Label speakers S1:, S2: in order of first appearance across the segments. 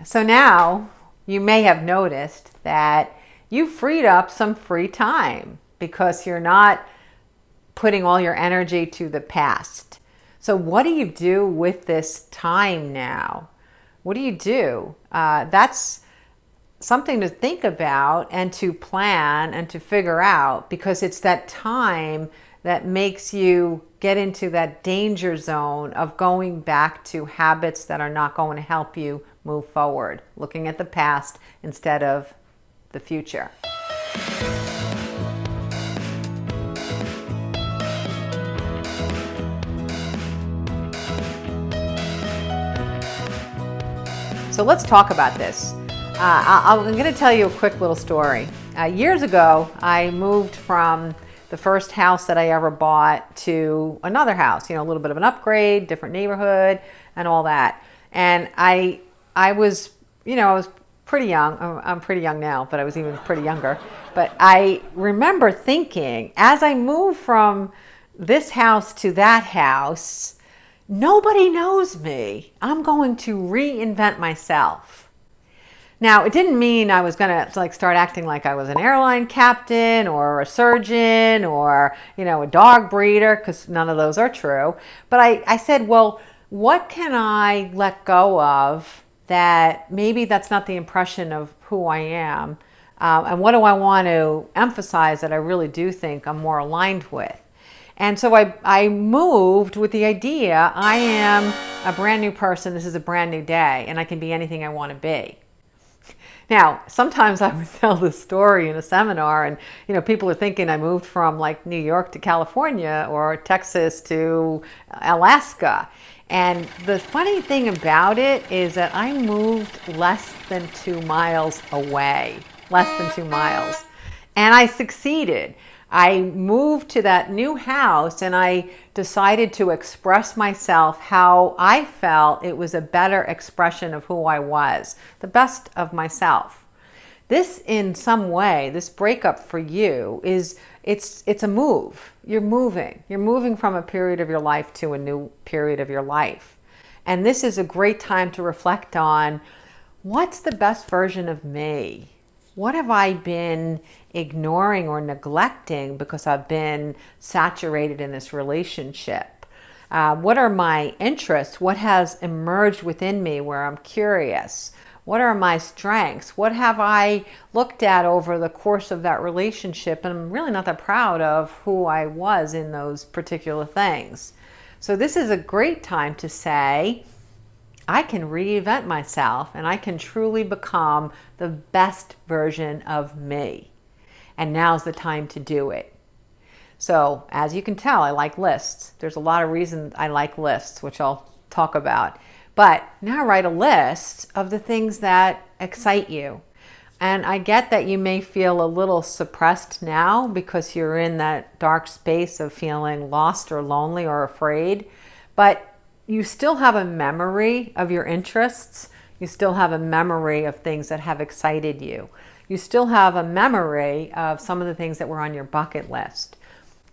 S1: So now you may have noticed that you freed up some free time because you're not putting all your energy to the past. So what do you do with this time now? What do you do? That's something to think about and to plan and to figure out, because it's that time that makes you get into that danger zone of going back to habits that are not going to help you move forward, looking at the past instead of the future. So let's talk about this. I'm going to tell you a quick little story. Years ago, I moved from the first house that I ever bought to another house, a little bit of an upgrade, different neighborhood, and all that. And I was, I was pretty young. I'm pretty young now, but I was even pretty younger. But I remember thinking, as I moved from this house to that house, nobody knows me. I'm going to reinvent myself. Now, it didn't mean I was going to start acting like I was an airline captain or a surgeon or, a dog breeder, because none of those are true. But I said, well, what can I let go of that maybe that's not the impression of who I am? And what do I want to emphasize that I really do think I'm more aligned with? And so I moved with the idea, I am a brand new person, this is a brand new day, and I can be anything I want to be. Now, sometimes I would tell this story in a seminar and, people are thinking I moved from like New York to California or Texas to Alaska. And the funny thing about it is that I moved less than 2 miles away, less than 2 miles. And I succeeded. I moved to that new house and I decided to express myself how I felt it was a better expression of who I was, the best of myself. This, in some way, this breakup for you it's a move. You're moving. You're moving from a period of your life to a new period of your life. And this is a great time to reflect on, what's the best version of me? What have I been ignoring or neglecting because I've been saturated in this relationship? What are my interests? What has emerged within me where I'm curious? What are my strengths? What have I looked at over the course of that relationship? And I'm really not that proud of who I was in those particular things. So this is a great time to say, I can reinvent myself and I can truly become the best version of me. And now's the time to do it. So as you can tell, I like lists. There's a lot of reasons I like lists, which I'll talk about. But now write a list of the things that excite you. And I get that you may feel a little suppressed now because you're in that dark space of feeling lost or lonely or afraid. But you still have a memory of your interests. You still have a memory of things that have excited you. You still have a memory of some of the things that were on your bucket list.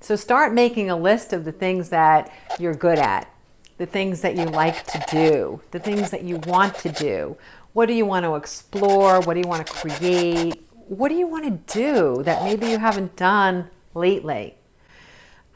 S1: So start making a list of the things that you're good at, the things that you like to do, the things that you want to do. What do you want to explore? What do you want to create? What do you want to do that maybe you haven't done lately?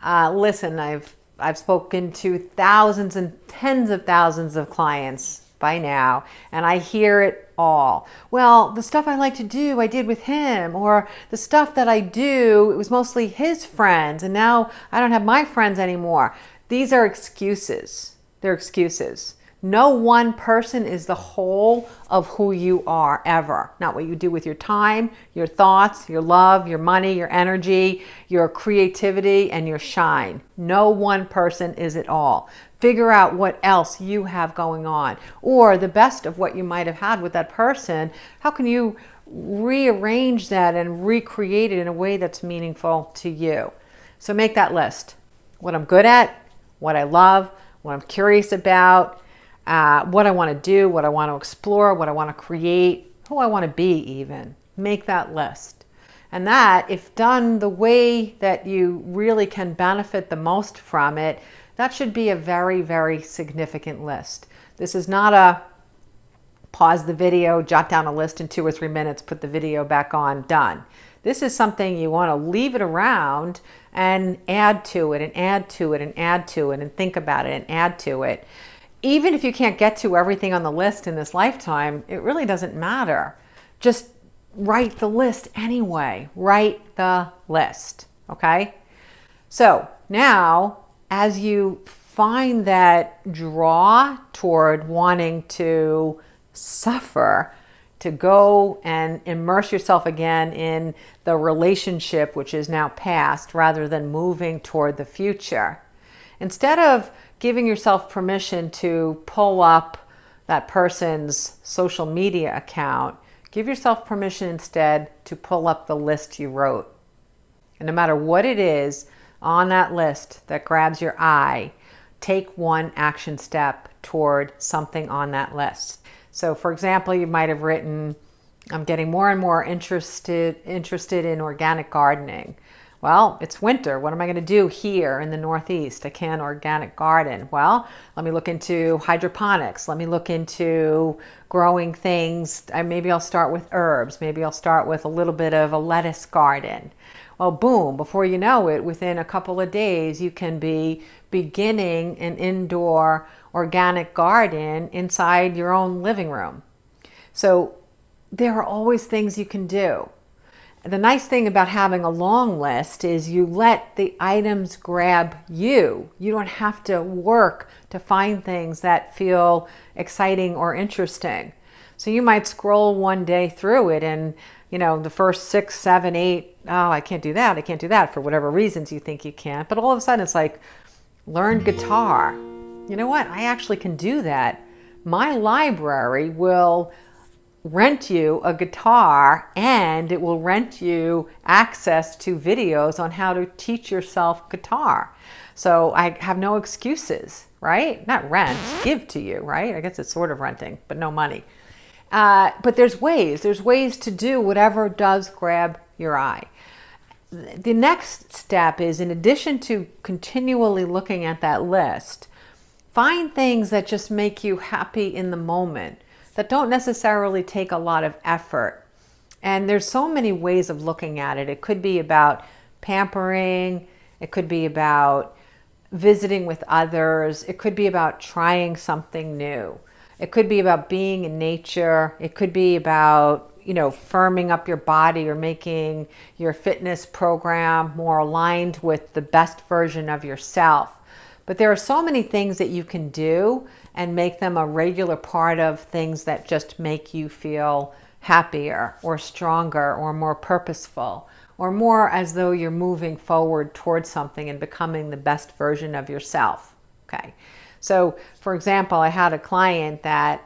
S1: Listen, I've spoken to thousands and tens of thousands of clients by now, and I hear it all. Well, the stuff I like to do, I did with him, or the stuff that I do, it was mostly his friends, and now I don't have my friends anymore. These are excuses. They're excuses. No one person is the whole of who you are ever. Not what you do with your time, your thoughts, your love, your money, your energy, your creativity, and your shine. No one person is it all. Figure out what else you have going on, or the best of what you might have had with that person. How can you rearrange that and recreate it in a way that's meaningful to you? So make that list. What I'm good at, what I love, what I'm curious about, what I want to do, what I want to explore, what I want to create, who I want to be even. Make that list. And that, if done the way that you really can benefit the most from it, that should be a very, very significant list. This is not a pause the video, jot down a list in 2 or 3 minutes, put the video back on, done. This is something you want to leave it around and add to it and add to it and add to it and think about it and add to it. Even if you can't get to everything on the list in this lifetime, it really doesn't matter. Just write the list anyway. Write the list, okay? So now, as you find that draw toward wanting to suffer, to go and immerse yourself again in the relationship which is now past rather than moving toward the future. Instead of giving yourself permission to pull up that person's social media account, give yourself permission instead to pull up the list you wrote. And no matter what it is on that list that grabs your eye, take one action step toward something on that list. So for example, you might have written, I'm getting more and more interested in organic gardening. Well, it's winter. What am I going to do here in the Northeast? I can't organic garden. Well, let me look into hydroponics. Let me look into growing things. Maybe I'll start with herbs. Maybe I'll start with a little bit of a lettuce garden. Well, boom, before you know it, within a couple of days, you can be beginning an indoor organic garden inside your own living room. So there are always things you can do. The nice thing about having a long list is you let the items grab you. You don't have to work to find things that feel exciting or interesting. So you might scroll one day through it and, the first 6, 7, 8, oh, I can't do that for whatever reasons you think you can't. But all of a sudden it's like, learn guitar. You know what? I actually can do that. My library will rent you a guitar and it will rent you access to videos on how to teach yourself guitar. So I have no excuses, right? Not rent, give to you, right? I guess it's sort of renting, but no money. But there's ways to do whatever does grab your eye. The next step is, in addition to continually looking at that list, find things that just make you happy in the moment, that don't necessarily take a lot of effort. And there's so many ways of looking at it. It could be about pampering. It could be about visiting with others. It could be about trying something new. It could be about being in nature. It could be about, firming up your body or making your fitness program more aligned with the best version of yourself. But there are so many things that you can do and make them a regular part of things that just make you feel happier or stronger or more purposeful or more as though you're moving forward towards something and becoming the best version of yourself. Okay. So for example, I had a client that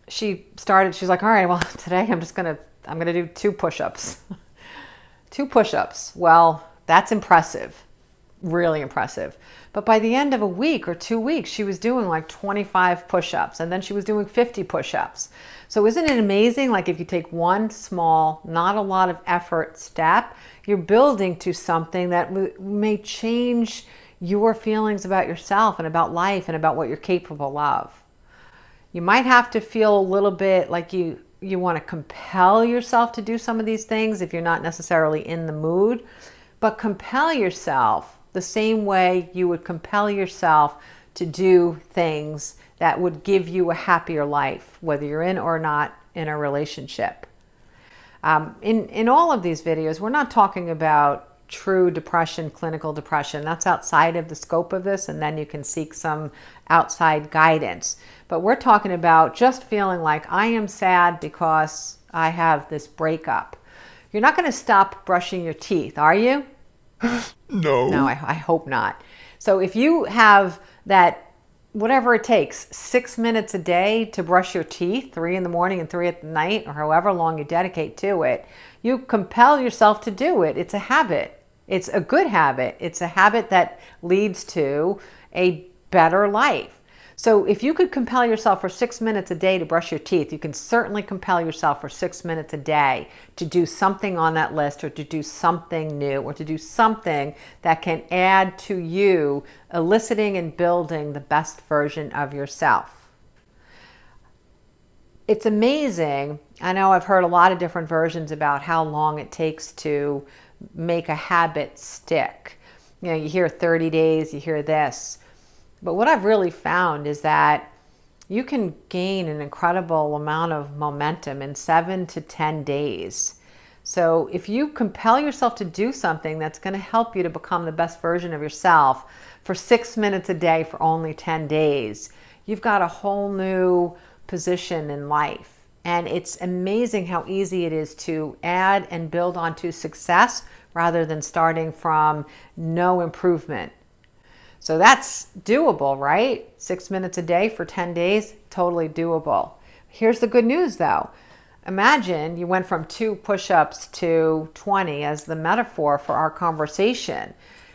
S1: she's like, all right, well, today I'm going to do 2 push-ups. 2 push-ups. Well, that's impressive. Really impressive. But by the end of a week or 2 weeks, she was doing like 25 push-ups, and then she was doing 50 push-ups. So isn't it amazing? Like if you take one small, not a lot of effort step, you're building to something that may change your feelings about yourself and about life and about what you're capable of. You might have to feel a little bit like you want to compel yourself to do some of these things if you're not necessarily in the mood, but compel yourself the same way you would compel yourself to do things that would give you a happier life, whether you're in or not in a relationship. In all of these videos, we're not talking about true depression, clinical depression. That's outside of the scope of this, and then you can seek some outside guidance. But we're talking about just feeling like I am sad because I have this breakup. You're not going to stop brushing your teeth, are you? No, I hope not. So if you have that, whatever it takes, 6 minutes a day to brush your teeth, 3 in the morning and 3 at night, or however long you dedicate to it, you compel yourself to do it. It's a habit. It's a good habit. It's a habit that leads to a better life. So if you could compel yourself for 6 minutes a day to brush your teeth, you can certainly compel yourself for 6 minutes a day to do something on that list, or to do something new, or to do something that can add to you eliciting and building the best version of yourself. It's amazing. I know I've heard a lot of different versions about how long it takes to make a habit stick. You hear 30 days, you hear this. But what I've really found is that you can gain an incredible amount of momentum in 7 to 10 days. So if you compel yourself to do something that's going to help you to become the best version of yourself for 6 minutes a day for only 10 days, you've got a whole new position in life. And it's amazing how easy it is to add and build onto success rather than starting from no improvement. So that's doable, right? 6 minutes a day for 10 days, totally doable. Here's the good news though. Imagine you went from 2 push-ups to 20 as the metaphor for our conversation.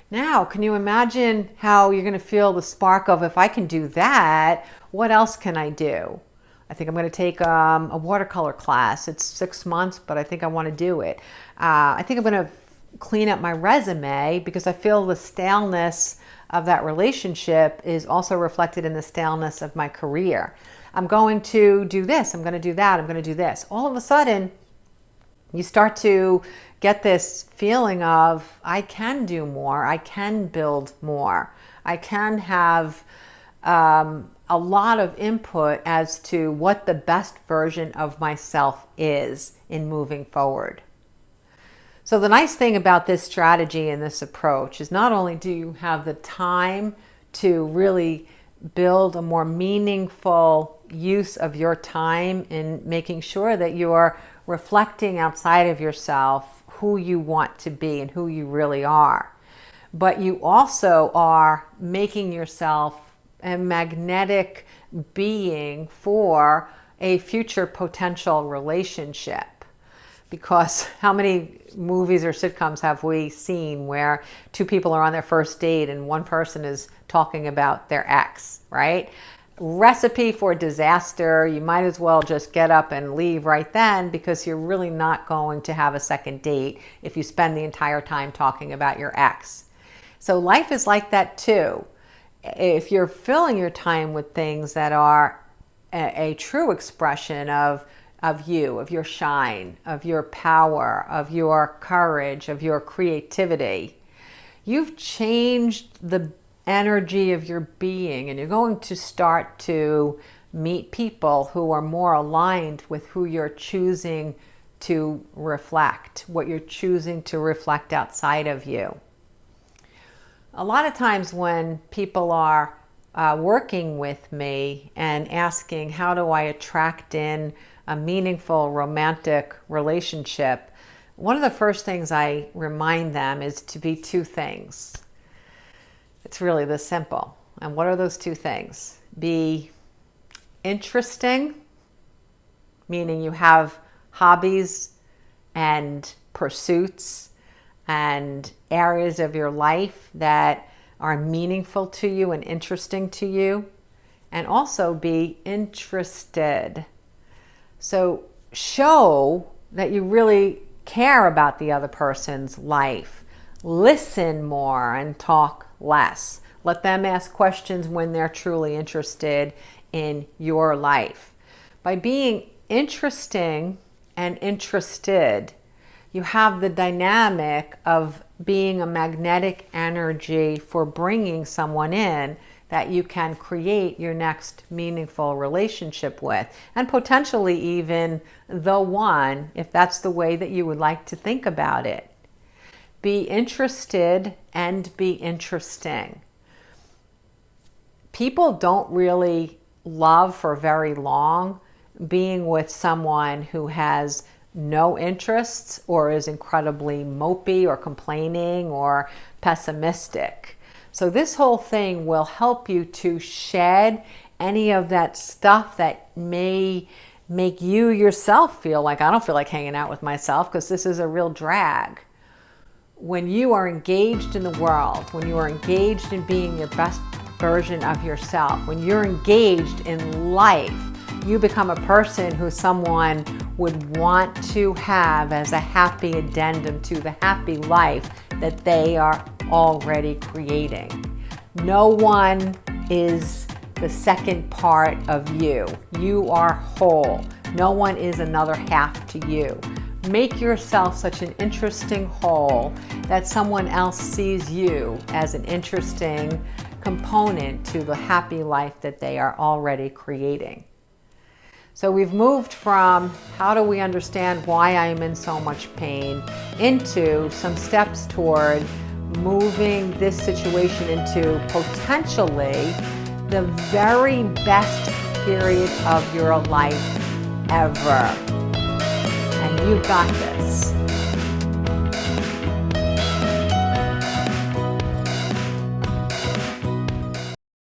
S1: Now, can you imagine how you're going to feel the spark of, if I can do that, what else can I do? I think I'm going to take a watercolor class. It's 6 months, but I think I want to do it. I think I'm going to clean up my resume because I feel the staleness of that relationship is also reflected in the staleness of my career. I'm going to do this, I'm going to do that, I'm going to do this. All of a sudden, you start to get this feeling of, I can do more, I can build more, I can have a lot of input as to what the best version of myself is in moving forward. So the nice thing about this strategy and this approach is not only do you have the time to really build a more meaningful use of your time in making sure that you are reflecting outside of yourself who you want to be and who you really are, but you also are making yourself a magnetic being for a future potential relationship. Because how many movies or sitcoms have we seen where 2 people are on their first date and one person is talking about their ex, right? Recipe for disaster. You might as well just get up and leave right then, because you're really not going to have a second date if you spend the entire time talking about your ex. So life is like that too. If you're filling your time with things that are a true expression of you, of your shine, of your power, of your courage, of your creativity, you've changed the energy of your being, and you're going to start to meet people who are more aligned with who you're choosing to reflect, what you're choosing to reflect outside of you. A lot of times when people are working with me and asking, how do I attract in a meaningful romantic relationship, one of the first things I remind them is to be 2 things. It's really this simple. And what are those 2 things? Be interesting, meaning you have hobbies and pursuits and areas of your life that are meaningful to you and interesting to you, and also be interested. So show that you really care about the other person's life. Listen more and talk less. Let them ask questions when they're truly interested in your life. By being interesting and interested, you have the dynamic of being a magnetic energy for bringing someone in that you can create your next meaningful relationship with, and potentially even the one, if that's the way that you would like to think about it. Be interested and be interesting. People don't really love for very long being with someone who has no interests or is incredibly mopey or complaining or pessimistic. So this whole thing will help you to shed any of that stuff that may make you yourself feel like, I don't feel like hanging out with myself because this is a real drag. When you are engaged in the world, when you are engaged in being your best version of yourself, when you're engaged in life, you become a person who someone would want to have as a happy addendum to the happy life that they are already creating. No one is the second part of you. You are whole. No one is another half to you. Make yourself such an interesting whole that someone else sees you as an interesting component to the happy life that they are already creating. So we've moved from how do we understand why I am in so much pain into some steps toward moving this situation into potentially the very best period of your life ever. And you've got this.